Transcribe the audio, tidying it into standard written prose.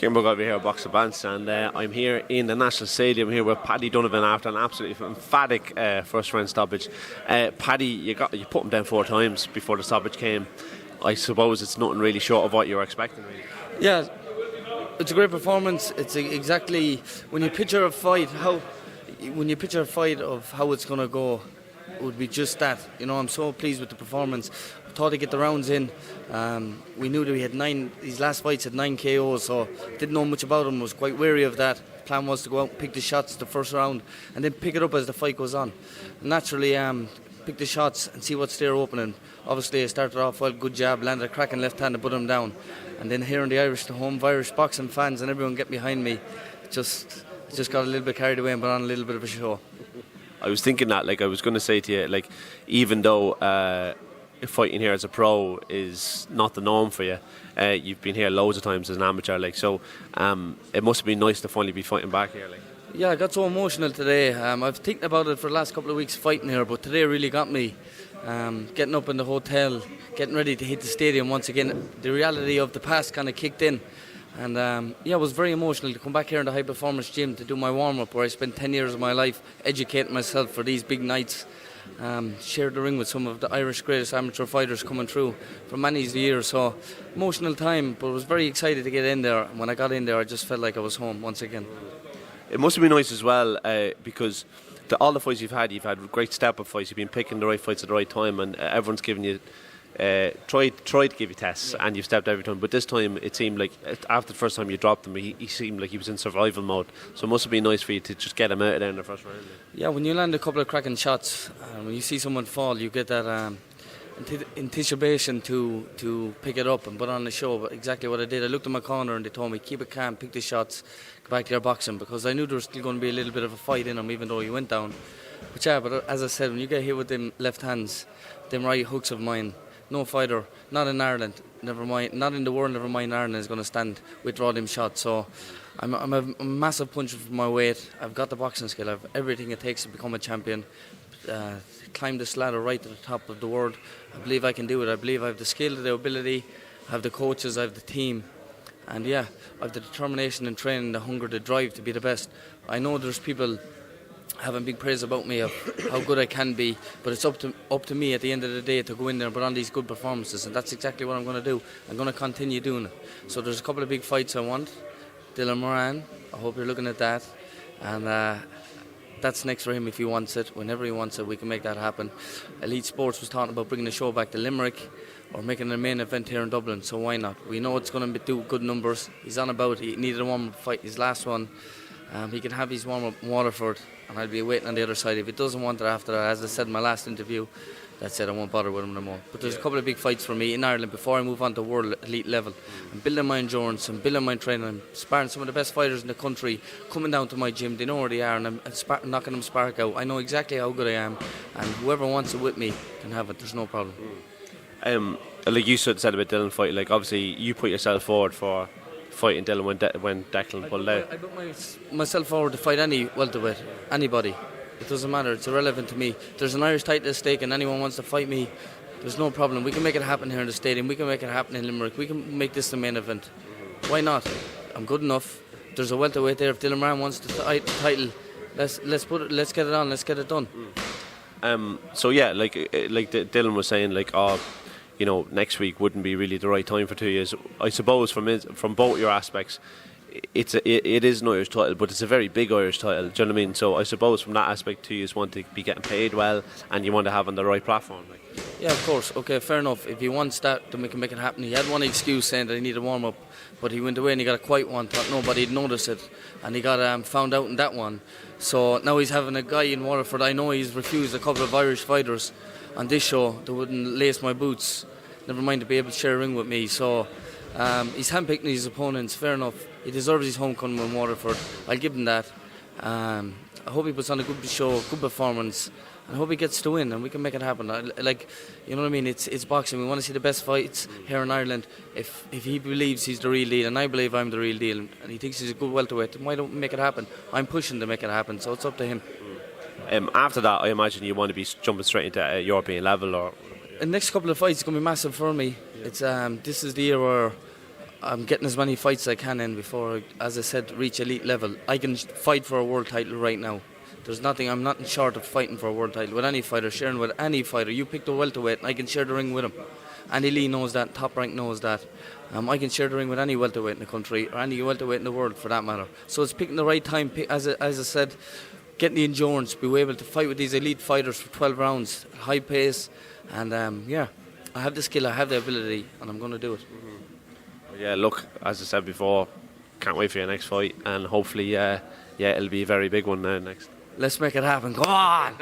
Kieran Bug over here at Box of Bants, and I'm here in the National Stadium here with Paddy Donovan after an absolutely emphatic first round stoppage. Paddy, you put him down 4 times before the stoppage came. I suppose it's nothing really short of what you were expecting, really. Yeah, it's a great performance. It's exactly when you picture a fight, of how it's going to go, it would be just that. You know, I'm so pleased with the performance. I thought to get the rounds in. We knew that we had these last fights had 9 KOs, so didn't know much about them. Was quite wary of that. Plan was to go out and pick the shots the first round, and then pick it up as the fight goes on. And naturally, pick the shots and see what's there opening. Obviously, I started off well, good jab, landed a cracking left hand and put him down. And then hearing the home Irish boxing fans and everyone get behind me, just got a little bit carried away and put on a little bit of a show. I was thinking that, I was going to say to you, even though fighting here as a pro is not the norm for you, you've been here loads of times as an amateur, so it must have been nice to finally be fighting back here. Yeah, I got so emotional today. I've thinking about it for the last couple of weeks fighting here, but today really got me. Getting up in the hotel, getting ready to hit the stadium once again, the reality of the past kind of kicked in. And it was very emotional to come back here in the high performance gym to do my warm-up, where I spent 10 years of my life educating myself for these big nights. Shared the ring with some of the Irish greatest amateur fighters coming through for many years, so emotional time, but I was very excited to get in there. And when I got in there, I just felt like I was home once again. It must have been nice as well, because all the fights you've had great step-up fights. You've been picking the right fights at the right time, and everyone's given you tried to give you tests, and you've stepped every time. But this time, it seemed like after the first time you dropped him, he seemed like he was in survival mode. So it must have been nice for you to just get him out of there in the first round. Yeah, when you land a couple of cracking shots, when you see someone fall, you get that anticipation to pick it up and put on the show. But exactly what I did, I looked in my corner and they told me, keep it calm, pick the shots, go back to your boxing, because I knew there was still going to be a little bit of a fight in him, even though he went down. But as I said, when you get hit with them left hands, them right hooks of mine, no fighter, not in Ireland, never mind, not in the world, never mind Ireland, is going to withdraw them shots. So I'm a massive puncher for my weight. I've got the boxing skill, I've everything it takes to become a champion. Climb this ladder right to the top of the world. I believe I can do it. I believe I have the skill, the ability, I have the coaches, I have the team, and I have the determination and training, the hunger, the drive to be the best. I know there's people having big praise about me of how good I can be, but it's up to me at the end of the day to go in there and put on these good performances, and that's exactly what I'm going to do. I'm going to continue doing it. So there's a couple of big fights I want. Moran, I hope you're looking at that, and that's next for him if he wants it. Whenever he wants it, we can make that happen. Elite Sports was talking about bringing the show back to Limerick or making a main event here in Dublin, so why not? We know it's going to do good numbers. He's on about it. He needed a warm-up fight, his last one. He can have his warm-up in Waterford, and I'll be waiting on the other side. If he doesn't want it after that, as I said in my last interview, that's it, I won't bother with him no more. But there's a couple of big fights for me in Ireland before I move on to world elite level. I'm building my endurance, I'm building my training, I'm sparring some of the best fighters in the country, coming down to my gym, they know where they are, and I'm knocking them spark out. I know exactly how good I am, and whoever wants it with me can have it, there's no problem. Like you said about Dylan fight, obviously you put yourself forward for fighting Dylan when Declan pulled out. I put myself forward to fight any welterweight, anybody. It doesn't matter, it's irrelevant to me. There's an Irish title at stake and anyone wants to fight me, there's no problem. We can make it happen here in the stadium, we can make it happen in Limerick, we can make this the main event. Why not? I'm good enough. There's a welterweight there. If Dylan Moran wants the title, let's get it on, let's get it done. Dylan was saying, next week wouldn't be really the right time for 2 years. I suppose from both your aspects, it is an Irish title, but it's a very big Irish title. Do you know what I mean? So I suppose from that aspect too, you just want to be getting paid well, and you want to have on the right platform. Yeah, of course. Okay, fair enough. If he wants that, then we can make it happen. He had one excuse saying that he needed a warm up, but he went away and he got a quiet one. Thought nobody'd notice it, and he got found out in that one. So now he's having a guy in Waterford. I know he's refused a couple of Irish fighters on this show that wouldn't lace my boots. Never mind to be able to share a ring with me. So he's handpicking his opponents. Fair enough. He deserves his homecoming in Waterford. I'll give him that. I hope he puts on a good show, good performance, and I hope he gets to win, and we can make it happen. You know what I mean? It's boxing. We want to see the best fights here in Ireland. If he believes he's the real deal, and I believe I'm the real deal, and he thinks he's a good welterweight, then why don't we make it happen? I'm pushing to make it happen, so it's up to him. After that, I imagine you want to be jumping straight into a European level, or the next couple of fights is going to be massive for me. It's this is the year where I'm getting as many fights as I can in before, as I said, reach elite level. I can fight for a world title right now. There's nothing, I'm not short of fighting for a world title with any fighter, sharing with any fighter. You pick the welterweight and I can share the ring with him. Andy Lee knows that, Top Rank knows that. I can share the ring with any welterweight in the country, or any welterweight in the world for that matter. So it's picking the right time, as I said, getting the endurance, be able to fight with these elite fighters for 12 rounds, high pace, and I have the skill, I have the ability, and I'm going to do it. Yeah, look, as I said before, can't wait for your next fight, and hopefully, it'll be a very big one next. Let's make it happen. Come on!